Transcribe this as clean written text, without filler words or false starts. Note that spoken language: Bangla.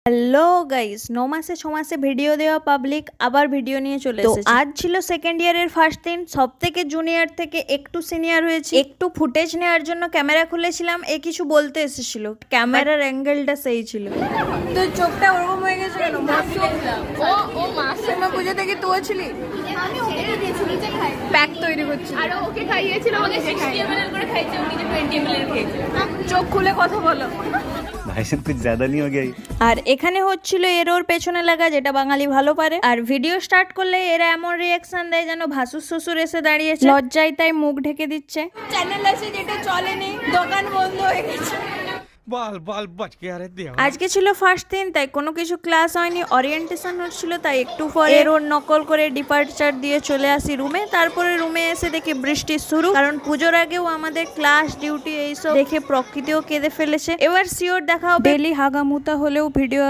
হ্যালো গাইস, 9 মাসে 6 মাসে ভিডিও দেওয়া পাবলিক আবার ভিডিও নিয়ে চলে এসেছে। আজ ছিল সেকেন্ড ইয়ারের ফার্স্ট দিন। সব থেকে জুনিয়র থেকে একটু সিনিয়র হয়েছে। একটু ফুটেজ নেওয়ার জন্য ক্যামেরা খুলেছিলাম। এ কিছু বলতে এসেছিল, ক্যামেরার অ্যাঙ্গেলটা সেই ছিল। তো চোখটা ওরকম হয়ে গেছে কেন? ও মাসিমা পুজো থেকে তুই ছিলি? আমি ওকে দিয়েছিলাম যে খাই প্যাক তৈরি করছি আর ওকে খাইয়েছিল, আমাকে 60 ml করে খাইছে, ও নিজে 20 ml খেয়েছে। চোখ খুলে কথা বলো। भाई साहब कुछ ज्यादा नहीं हो गया ये? আর এখানে হচ্ছিল এর ওর পেছনে লাগা, যেটা বাঙালি ভালো পারে। আর ভিডিও স্টার্ট করলে এরা এমন রিয়াকশন দেয় যেন ভাসুর শ্বশুর এসে দাঁড়িয়েছে, লজ্জায় তাই মুখ ঢেকে দিচ্ছে। চ্যানেল আছে যেটা চলেনি, দোকান বন্ধ হয়ে গেছে। बाल बाल बच गया रे देवा। আজকে ছিল ফার্স্ট দিন, তাই কোনো কিছু ক্লাস হয়নি। ওরিয়েন্টেশন হচ্ছিল, তাই একটু পরে এর ওর নকল করে ডিপার্চার দিয়ে চলে আসি রুমে। তারপরে রুমে এসে দেখি বৃষ্টি শুরু, কারণ পুজোর আগেও আমাদের ক্লাস ডিউটি এইসব দেখে প্রকৃতিও কেঁদে ফেলেছে। এবার শিওর দেখা হবে। ডেলি হাগামুতা হলেও ভিডিও